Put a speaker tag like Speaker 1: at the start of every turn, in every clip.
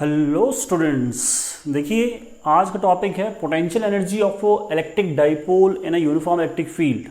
Speaker 1: Hello students, देखिए आज का टॉपिक है potential energy of electric dipole in a uniform electric field.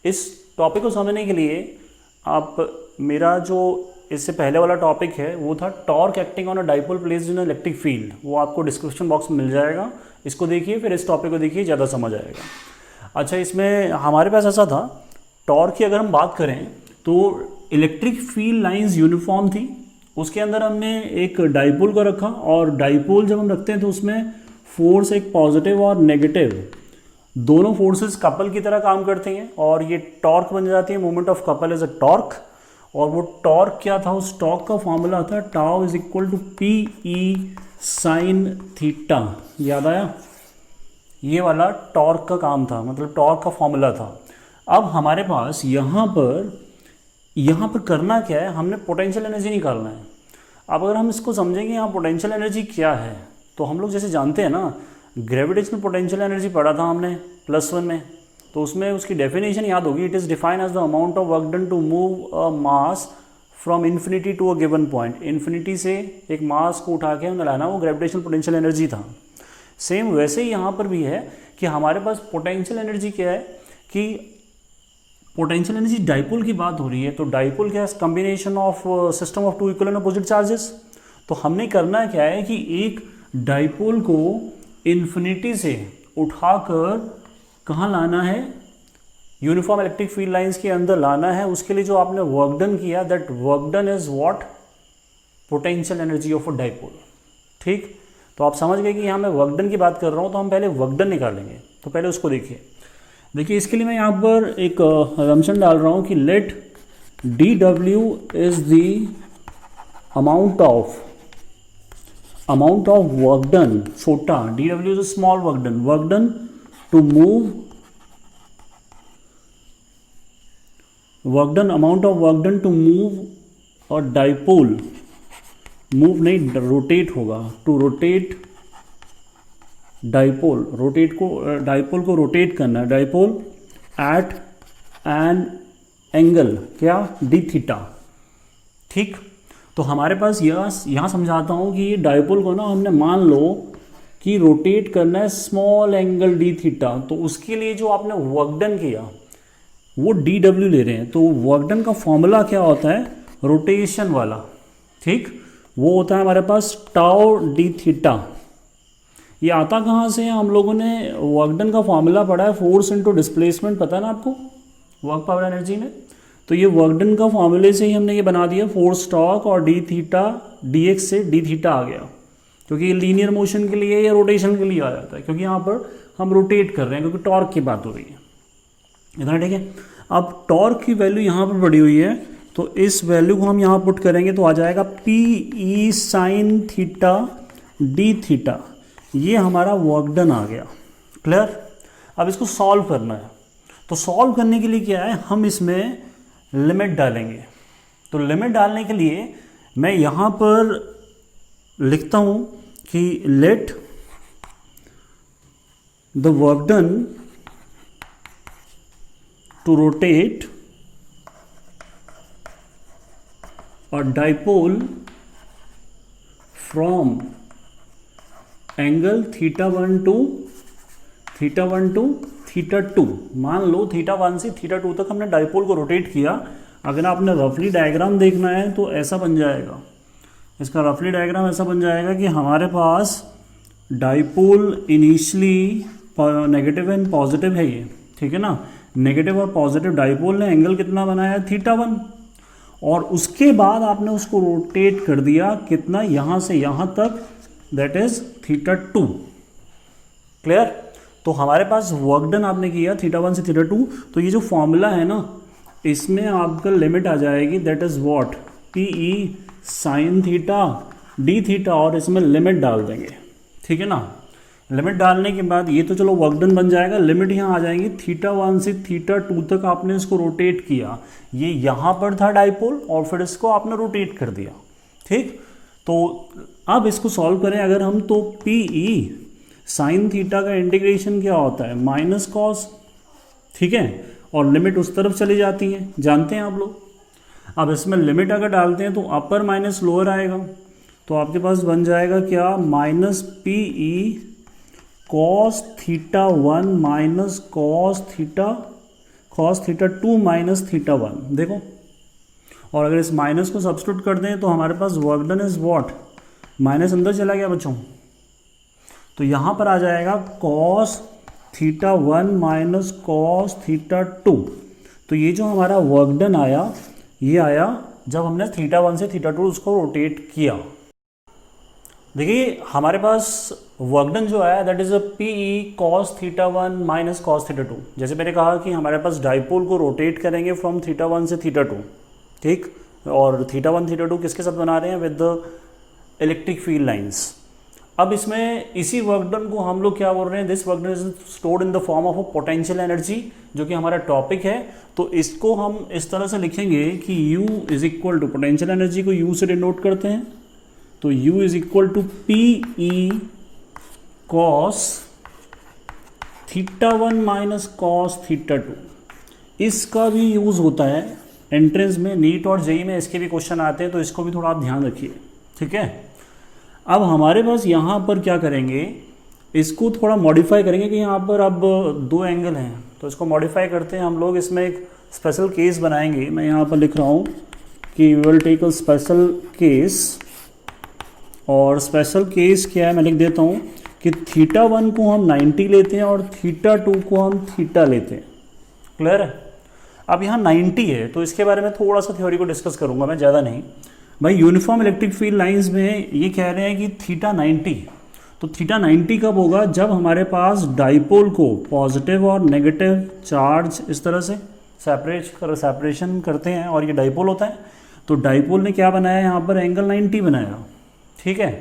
Speaker 1: इस टॉपिक को समझने के लिए आप मेरा जो इससे पहले वाला टॉपिक है वो था torque acting on a dipole placed in electric field. वो आपको डिस्क्रिप्शन बॉक्स में मिल जाएगा। इसको देखिए, फिर इस टॉपिक को देखिए, ज़्यादा समझ आएगा। अच्छा, इसमें हमारे पास ऐसा था, टॉर्क की अगर हम बात करें तो इलेक्ट्रिक फील्ड लाइंस यूनिफॉर्म थी। उसके अंदर हमने एक डाइपोल को रखा, और डाइपोल जब हम रखते हैं तो उसमें फोर्स एक पॉजिटिव और नेगेटिव दोनों फोर्सेस कपल की तरह काम करते हैं, और ये टॉर्क बन जाती है। Moment of couple is a torque. और वो टॉर्क क्या था, उस टॉर्क का फॉर्मूला था tau is equal to P E sine theta. याद आया? ये वाला टॉर्क का काम था, मतलब टॉर्क का फॉर्मूला था। अब हमारे पास यहाँ पर करना क्या है, हमने पोटेंशियल एनर्जी निकालना है। अब अगर हम इसको समझेंगे यहाँ पोटेंशियल एनर्जी क्या है, तो हम लोग जैसे जानते हैं ना, ग्रेविटेशनल पोटेंशियल एनर्जी पढ़ा था हमने +1 में, तो उसमें उसकी डेफिनेशन याद होगी। It is defined as the amount of work done to move a mass from infinity to a given point. Infinity से एक मास को उठा के हमें लाना, वो ग्रेविटेशनल पोटेंशियल एनर्जी था। सेम वैसे ही यहाँ पर भी है कि हमारे पास पोटेंशियल एनर्जी क्या है, कि पोटेंशियल एनर्जी डाइपोल की बात हो रही है, तो डाइपोल क्या है, combination of system of two equal and opposite charges. तो हमने करना क्या है कि एक डाइपोल को इन्फिनिटी से उठाकर कहाँ लाना है, यूनिफॉर्म इलेक्ट्रिक फील्ड लाइंस के अंदर लाना है। उसके लिए जो आपने वर्क डन किया, that work done is what, potential energy of a dipole. ठीक, तो आप समझ गए कि यहाँ मैं वर्क डन की बात कर रहा हूँ, तो हम पहले वर्क डन निकालेंगे। तो पहले उसको देखिए। इसके लिए मैं यहाँ पर एक असम्पशन डाल रहा हूँ कि लेट डी डब्ल्यू is the amount of work done, छोटा डी डब्ल्यू is small work done to move, amount of work done to move और डाइपोल, मूव नहीं रोटेट होगा, टू रोटेट डाइपोल को रोटेट करना है, डाइपोल एट एन एंगल क्या, डी थीटा। ठीक, तो हमारे पास यहाँ समझाता हूँ कि ये डाइपोल को ना हमने मान लो कि रोटेट करना है स्मॉल एंगल डी थीटा। तो उसके लिए जो आपने वर्क डन किया वो डी डब्ल्यू ले रहे हैं। तो वर्क डन का फॉर्मूला क्या होता है, रोटेशन वाला। ठीक, वो होता है हमारे पास टाउ डी थीटा। ये आता कहाँ से है, हम लोगों ने वर्क डन का फॉर्मूला पढ़ा है, फोर्स इनटू डिस्प्लेसमेंट, पता है ना आपको, वर्क पावर एनर्जी में। तो ये वर्क डन का फॉर्मूले से ही हमने ये बना दिया, फोर्स टॉर्क और डी थीटा, डी एक्स से डी थीटा आ गया, क्योंकि ये लीनियर मोशन के लिए या रोटेशन के लिए आ जाता है, क्योंकि यहाँ पर हम रोटेट कर रहे हैं, क्योंकि टॉर्क की बात हो रही है। इतना ठीक है। अब टॉर्क की वैल्यू यहाँ पर पड़ी हुई है, तो इस वैल्यू को हम यहाँ पुट करेंगे तो आ जाएगा P E sine theta D theta. ये हमारा वर्क डन आ गया। क्लियर? अब इसको सॉल्व करना है, तो सॉल्व करने के लिए क्या है, हम इसमें लिमिट डालेंगे। तो लिमिट डालने के लिए मैं यहाँ पर लिखता हूँ कि let the work done to rotate और डाइपोल फ्रॉम एंगल θ1 टू θ2। मान लो θ1 से θ2 तक हमने डाइपोल को रोटेट किया। अगर आपने रफली डायग्राम देखना है तो ऐसा बन जाएगा, इसका रफली डायग्राम ऐसा बन जाएगा कि हमारे पास dipole initially negative and positive है ये, ठीक है ना। नेगेटिव और पॉजिटिव डाइपोल ने एंगल कितना बनाया, θ1, और उसके बाद आपने उसको रोटेट कर दिया कितना, यहाँ से यहाँ तक, दैट इज θ2। क्लियर? तो हमारे पास वर्क डन आपने किया θ1 से θ2, तो ये जो फॉर्मूला है ना, इसमें आपका लिमिट आ जाएगी, that is what, P E sine theta D theta, और इसमें लिमिट डाल देंगे। ठीक है ना। लिमिट डालने के बाद ये तो चलो वर्क डन बन जाएगा, लिमिट यहाँ आ जाएंगी θ1 से θ2 तक आपने इसको रोटेट किया। ये यहाँ पर था डाइपोल, और फिर इसको आपने रोटेट कर दिया। ठीक, तो अब इसको सॉल्व करें अगर हम, तो पी ई साइन थीटा का इंटीग्रेशन क्या होता है, माइनस कॉस। ठीक है, और लिमिट उस तरफ चली जाती है, जानते हैं आप लोग। अब इसमें लिमिट अगर डालते हैं तो अपर माइनस लोअर आएगा, तो आपके पास बन जाएगा क्या, minus P E cos theta 1 minus cos theta 2 minus theta 1। देखो, और अगर इस माइनस को सब्स्टिट्यूट कर दें तो हमारे पास work done is what, minus अंदर चला गया बच्चों, तो यहाँ पर आ जाएगा cos theta 1 minus cos theta 2। तो ये जो हमारा वर्क डन आया, ये आया जब हमने थीटा 1 से थीटा 2 उसको रोटेट किया। देखिए हमारे पास वर्क डन जो आया that is a P E cos theta 1 minus cos theta 2। जैसे मैंने कहा कि हमारे पास डाइपोल को रोटेट करेंगे फ्रॉम थीटा 1 से थीटा 2, ठीक, और थीटा 1 थीटा 2 किसके साथ बना रहे हैं, with the electric field lines. अब इसमें इसी वर्क डन को हम लोग क्या बोल रहे हैं, this work done is stored in the form of a potential energy, जो कि हमारा टॉपिक है। तो इसको हम इस तरह से लिखेंगे कि U is equal to, potential energy को U से डिनोट करते हैं, तो U is equal to P E cos theta 1 minus cos theta 2। इसका भी यूज़ होता है एंट्रेंस में, नीट और जेई में इसके भी क्वेश्चन आते हैं, तो इसको भी थोड़ा आप ध्यान रखिए, ठीक है। अब हमारे पास यहाँ पर क्या करेंगे, इसको थोड़ा मॉडिफाई करेंगे कि यहाँ पर अब दो एंगल हैं, तो इसको मॉडिफाई करते हैं हम लोग। इसमें एक स्पेशल केस बनाएंगे, मैं यहाँ पर लिख रहा हूँ कि we will take a special case, और स्पेशल केस क्या है मैं लिख देता हूँ कि थीटा 1 को हम 90 लेते हैं और थीटा 2 को हम थीटा लेते हैं। क्लियर है। अब यहाँ 90 है तो इसके बारे में थोड़ा सा थ्योरी को डिस्कस करूँगा मैं, ज़्यादा नहीं। भाई यूनिफॉर्म इलेक्ट्रिक फील्ड लाइंस में ये कह रहे हैं कि थीटा 90, तो थीटा 90 कब होगा, जब हमारे पास डाइपोल को पॉजिटिव और नेगेटिव चार्ज इस तरह से सेपरेशन करते हैं, और ये डाइपोल होता है। तो डाइपोल ने क्या बनाया, यहाँ पर एंगल 90 बनाया, ठीक है।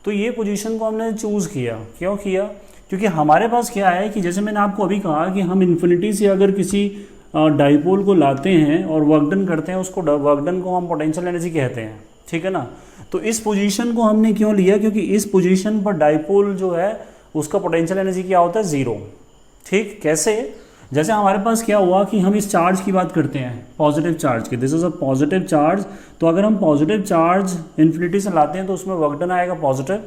Speaker 1: तो ये पोजीशन को हमने चूज़ किया, क्यों किया, क्योंकि हमारे पास क्या है कि जैसे मैंने आपको अभी कहा कि हम इन्फिनिटी से अगर किसी डाइपोल को लाते हैं और वर्क डन करते हैं, उसको वर्क डन को हम पोटेंशियल एनर्जी कहते हैं, ठीक है ना। तो इस पोजीशन को हमने क्यों लिया, क्योंकि इस पोजीशन पर डाइपोल जो है उसका पोटेंशियल एनर्जी क्या होता है, ज़ीरो। ठीक, कैसे, जैसे हमारे पास क्या हुआ कि हम इस चार्ज की बात करते हैं, पॉजिटिव चार्ज की, this is a positive charge. तो अगर हम पॉजिटिव चार्ज इन्फिनिटी से लाते हैं तो उसमें वर्क डन आएगा पॉजिटिव,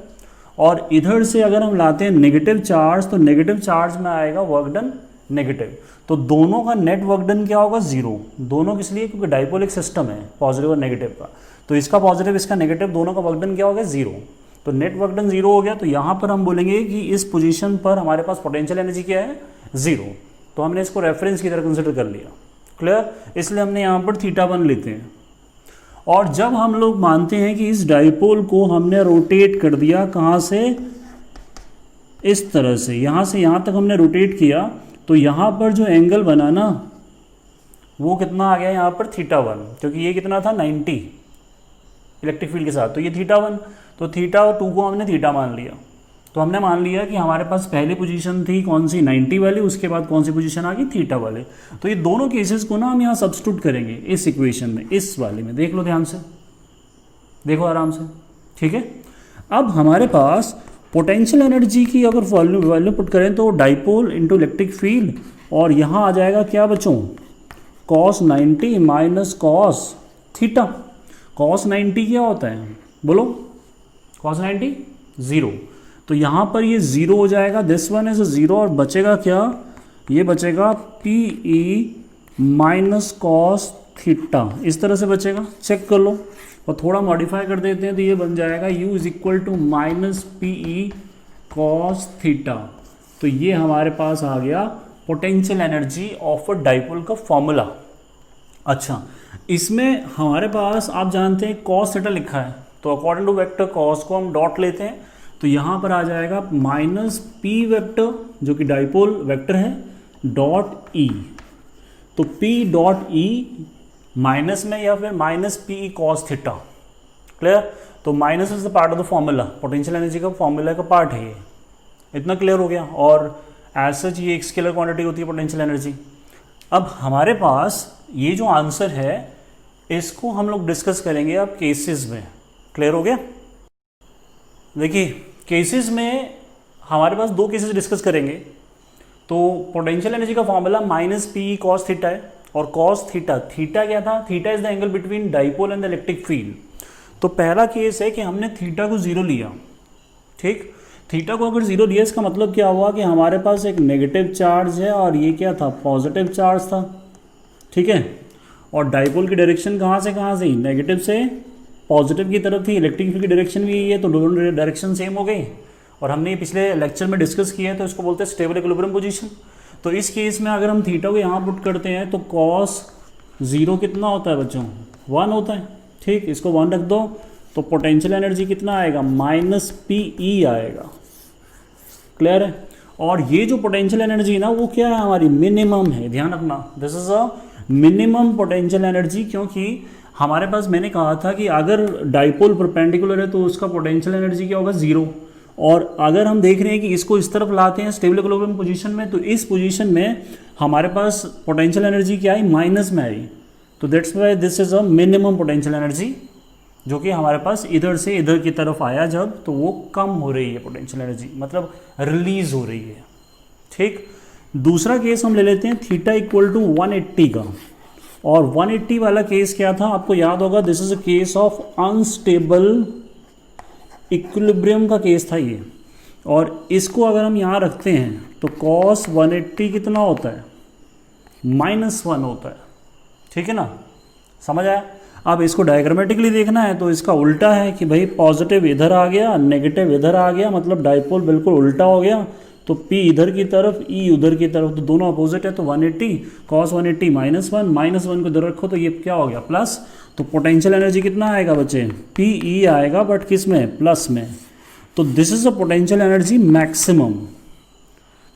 Speaker 1: और इधर से अगर हम लाते हैं नेगेटिव चार्ज तो नेगेटिव चार्ज में आएगा वर्क डन नेगेटिव। तो दोनों का नेट वर्क डन क्या होगा, जीरो। दोनों किस लिए, क्योंकि डाइपोल एक सिस्टम है पॉजिटिव और नेगेटिव का, तो इसका पॉजिटिव इसका नेगेटिव, दोनों का वर्क डन क्या होगा, जीरो। तो नेट वर्क डन जीरो हो गया। तो यहाँ पर हम बोलेंगे कि इस पोजीशन पर हमारे पास पोटेंशियल एनर्जी क्या है, जीरो। तो हमने इसको रेफरेंस की तरह कंसिडर कर लिया। क्लियर, इसलिए हमने यहाँ पर थीटा 1 लेते हैं। और जब हम लोग मानते हैं कि इस डाइपोल को हमने रोटेट कर दिया, कहाँ से, इस तरह से यहाँ तक हमने रोटेट किया, तो यहाँ पर जो एंगल बना ना वो कितना आ गया यहाँ पर, थीटा 1, क्योंकि ये कितना था 90 इलेक्ट्रिक फील्ड के साथ, तो ये थीटा 1, तो थीटा 2 को हमने थीटा मान लिया। तो हमने मान लिया कि हमारे पास पहली पोजीशन थी कौन सी, 90 वाली, उसके बाद कौन सी पोजीशन आ गई, थीटा वाले। तो ये दोनों केसेस को ना हम यहाँ सब्स्टिट्यूट करेंगे इस इक्वेशन में, इस वाले में। देख लो ध्यान से, देखो आराम से, ठीक है। अब हमारे पास पोटेंशियल एनर्जी की अगर वैल्यू पुट करें तो डाइपोल इनटू इलेक्ट्रिक फील्ड, और यहाँ आ जाएगा क्या बच्चों, cos 90 minus cos theta. Cos 90 क्या होता है, बोलो, कॉस 90 जीरो। तो यहाँ पर ये जीरो हो जाएगा, दिस वन इज जीरो, और बचेगा क्या, ये बचेगा P E minus cos theta, इस तरह से बचेगा। चेक कर लो, और थोड़ा मॉडिफाई कर देते हैं तो ये बन जाएगा u is equal to minus P E cos theta. तो ये हमारे पास आ गया potential energy of a dipole का फॉर्मूला। अच्छा, इसमें हमारे पास आप जानते हैं कॉस थीटा लिखा है, तो अकॉर्डिंग टू वेक्टर कॉस को हम डॉट लेते हैं, तो यहाँ पर आ जाएगा माइनस पी वेक्टर जो कि डाइपोल वेक्टर है, डॉट ई। तो p डॉट ई माइनस में, या फिर minus P E cos theta. Clear, तो minus is the part of the formula, potential energy का फॉर्मूला का पार्ट है ये। इतना क्लियर हो गया। और एज सच ये एक स्केलर क्वांटिटी होती है पोटेंशियल एनर्जी। अब हमारे पास ये जो आंसर है इसको हम लोग डिस्कस करेंगे अब केसेस में। क्लियर हो गया। देखिए केसेस में हमारे पास दो केसेस डिस्कस करेंगे। तो पोटेंशियल एनर्जी का formula minus P cos theta है, और कॉस थीटा, थीटा क्या था, theta is the angle between dipole and the electric field. तो पहला केस है कि हमने थीटा को 0 लिया, ठीक। थीटा को अगर 0 लिया इसका मतलब क्या हुआ कि हमारे पास एक नेगेटिव चार्ज है और ये क्या था, पॉजिटिव चार्ज था, ठीक है। और डाइपोल की डायरेक्शन कहाँ से नेगेटिव से पॉजिटिव की तरफ थी, इलेक्ट्रिक फील्ड की डायरेक्शन भी यही है, तो दोनों डायरेक्शन सेम हो गई। और हमने ये पिछले लेक्चर में डिस्कस किया है, तो इसको बोलते हैं स्टेबल इक्विलिब्रियम पोजीशन। तो इस केस में अगर हम थीटा को यहाँ पुट करते हैं तो कॉस 0 कितना होता है बच्चों, 1 होता है, ठीक। इसको 1 रख दो तो पोटेंशियल एनर्जी कितना आएगा, -PE आएगा, क्लियर है। और ये जो पोटेंशियल एनर्जी है ना वो क्या है, हमारी मिनिमम है, ध्यान रखना, this is a minimum potential energy, क्योंकि हमारे पास मैंने कहा था कि अगर डाइपोल परपेंडिकुलर है तो उसका पोटेंशियल एनर्जी क्या होगा, 0। और अगर हम देख रहे हैं कि इसको इस तरफ लाते हैं स्टेबल इक्विलिब्रियम पोजीशन में, तो इस पोजीशन में हमारे पास पोटेंशियल एनर्जी क्या आई, माइनस में आई। तो that's why this is a minimum potential energy, जो कि हमारे पास इधर से इधर की तरफ आया जब, तो वो कम हो रही है पोटेंशियल एनर्जी, मतलब रिलीज हो रही है, ठीक। दूसरा केस हम ले लेते हैं थीटा इक्वल टू 180 का। और 180 वाला केस क्या था, आपको याद होगा, this is a case of unstable equilibrium का केस था ये। और इसको अगर हम यहाँ रखते हैं तो cos 180 कितना होता है, -1 होता है, ठीक है ना, समझ आया। अब इसको डायग्रामेटिकली देखना है तो इसका उल्टा है कि भाई पॉजिटिव इधर आ गया, नेगेटिव इधर आ गया, मतलब डाइपोल बिल्कुल उल्टा हो गया। तो P इधर की तरफ, E उधर की तरफ, तो दोनों अपोजिट है, तो 180 cos 180 -1 को इधर रखो तो ये क्या हो गया, प्लस। तो पोटेंशियल एनर्जी कितना आएगा बच्चे, PE आएगा, बट किस में, प्लस में। तो this is a potential energy maximum.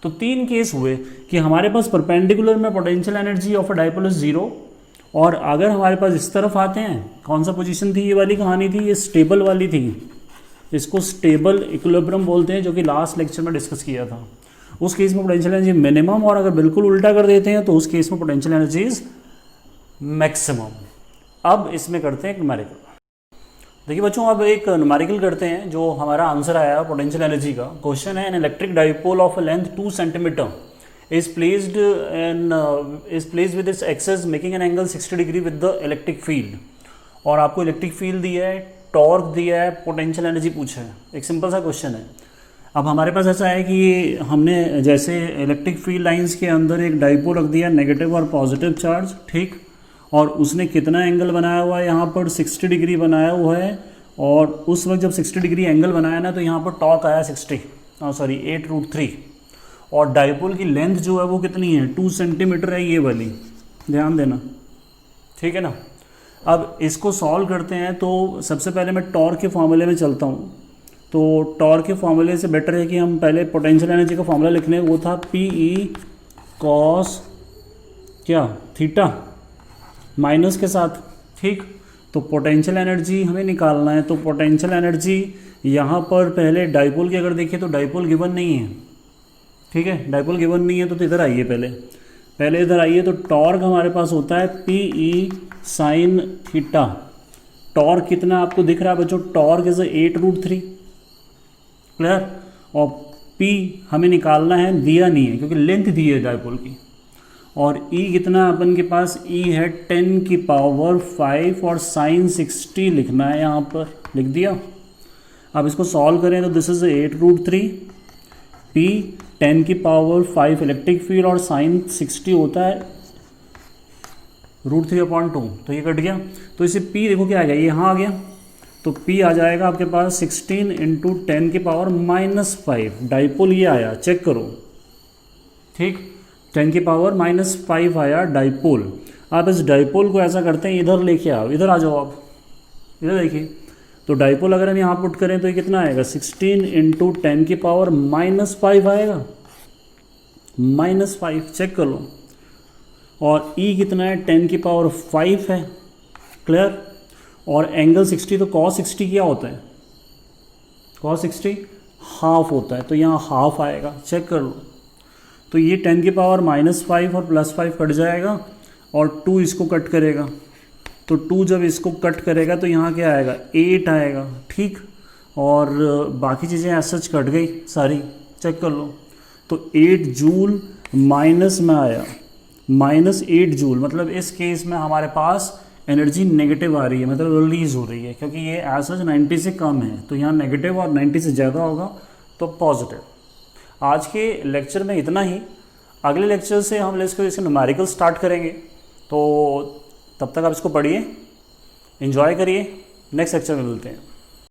Speaker 1: तो 3 केस हुए कि हमारे पास परपेंडिकुलर में potential energy of a dipole is 0, और अगर हमारे पास इस तरफ आते हैं, कौन सा पोजीशन थी, ये वाली कहानी थी, ये स्टेबल वाली थी, इसको स्टेबल इक्विलिब्रियम बोलते हैं, जो कि लास्ट लेक्चर में डिस्कस किया था। उस केस में पोटेंशियल एनर्जी मिनिमम, और अगर बिल्कुल उल्टा कर देते हैं तो उस केस में पोटेंशियल एनर्जी इज मैक्सिमम। अब इसमें करते हैं न्यूमेरिकल। देखिए बच्चों, अब एक न्यूमेरिकल करते हैं, जो हमारा आंसर आया पोटेंशियल एनर्जी का। क्वेश्चन है, an electric dipole of a length 2 centimetre is placed with its axis making an angle 60 degree with the electric field। और आपको इलेक्ट्रिक फील्ड दिया है, टॉर्क दिया है, पोटेंशियल एनर्जी पूछा है, एक सिंपल सा क्वेश्चन है। अब हमारे पास ऐसा है कि हमने जैसे इलेक्ट्रिक फील्ड लाइंस के अंदर एक डाइपोल रख दिया, नेगेटिव और पॉजिटिव चार्ज, ठीक। और उसने कितना एंगल बनाया हुआ है, यहाँ पर 60 डिग्री बनाया हुआ है। और उस वक्त जब 60 डिग्री एंगल बनाया ना, तो यहाँ पर टॉर्क आया 8√3। और डाइपोल की लेंथ जो है वो कितनी है, 2 सेंटीमीटर है, ये वाली, ध्यान देना, ठीक है ना। अब इसको सॉल्व करते हैं, तो सबसे पहले मैं टॉर्क के फॉर्मूले में चलता हूँ। तो टॉर्क के फॉर्मूले से बेटर है कि हम पहले पोटेंशियल एनर्जी का फॉर्मूला लिख लें, वो था PE cos क्या, थीटा, माइनस के साथ, ठीक। तो पोटेंशियल एनर्जी हमें निकालना है, तो पोटेंशियल एनर्जी यहाँ पर पहले डाइपोल की अगर देखें तो डाइपोल गिवन नहीं है, ठीक है, डाइपोल गिवन नहीं है, तो इधर आइए, पहले इधर आइए। तो टॉर्क हमारे पास होता है PE sin थीटा। टॉर्क कितना आपको दिख रहा है बच्चों, टॉर्क इज 8√3, क्लियर। और P हमें निकालना है, दिया नहीं है क्योंकि लेंथ दी है डाइपोल की। और E कितना अपन के पास, E है 10⁵ और sin 60 लिखना है, यहाँ पर लिख दिया। अब इसको सॉल्व करें तो this is 8√3, P 10⁵ electric field और sin 60 होता है √3/2, तो ये कट गया। तो इसे P देखो क्या आ गया, ये यहाँ आ गया, तो P आ जाएगा आपके पास 16 × 10⁻⁻5। डाइपोल ये आया, चेक करो, ठीक, 10⁻⁻5 आया डाइपोल। आप इस डाइपोल को ऐसा करते हैं, इधर लेके आओ, इधर आ जाओ आप, इधर देखिए। तो डाइपोल अगर हम यहाँ पुट करें तो ये कितना आएगा, 16 × 10⁻⁻5 आएगा, -5, चेक कर लो। और E कितना है, 10⁵ है, क्लियर। और एंगल 60, तो cos 60 क्या होता है, cos 60 हाफ होता है, तो यहाँ हाफ आएगा, चेक कर लो। तो ये 10⁻⁻5 और +5 कट जाएगा, और 2 इसको कट करेगा, तो 2 जब इसको कट करेगा तो यहाँ क्या आएगा, 8 आएगा, ठीक। और बाकी चीज़ें ऐसा कट गई सारी, चेक कर लो। तो 8 जूल माइनस में आया, -8 जूल, मतलब इस केस में हमारे पास एनर्जी नेगेटिव आ रही है, मतलब रिलीज़ हो रही है, क्योंकि ये एज सच 90 से कम है, तो यहाँ नेगेटिव, और 90 से ज़्यादा होगा तो पॉजिटिव। आज के लेक्चर में इतना ही। अगले लेक्चर से हम इसके न्यूमेरिकल स्टार्ट करेंगे, तो तब तक आप इसको पढ़िए, एंजॉय करिए। नेक्स्ट लेक्चर में मिलते हैं।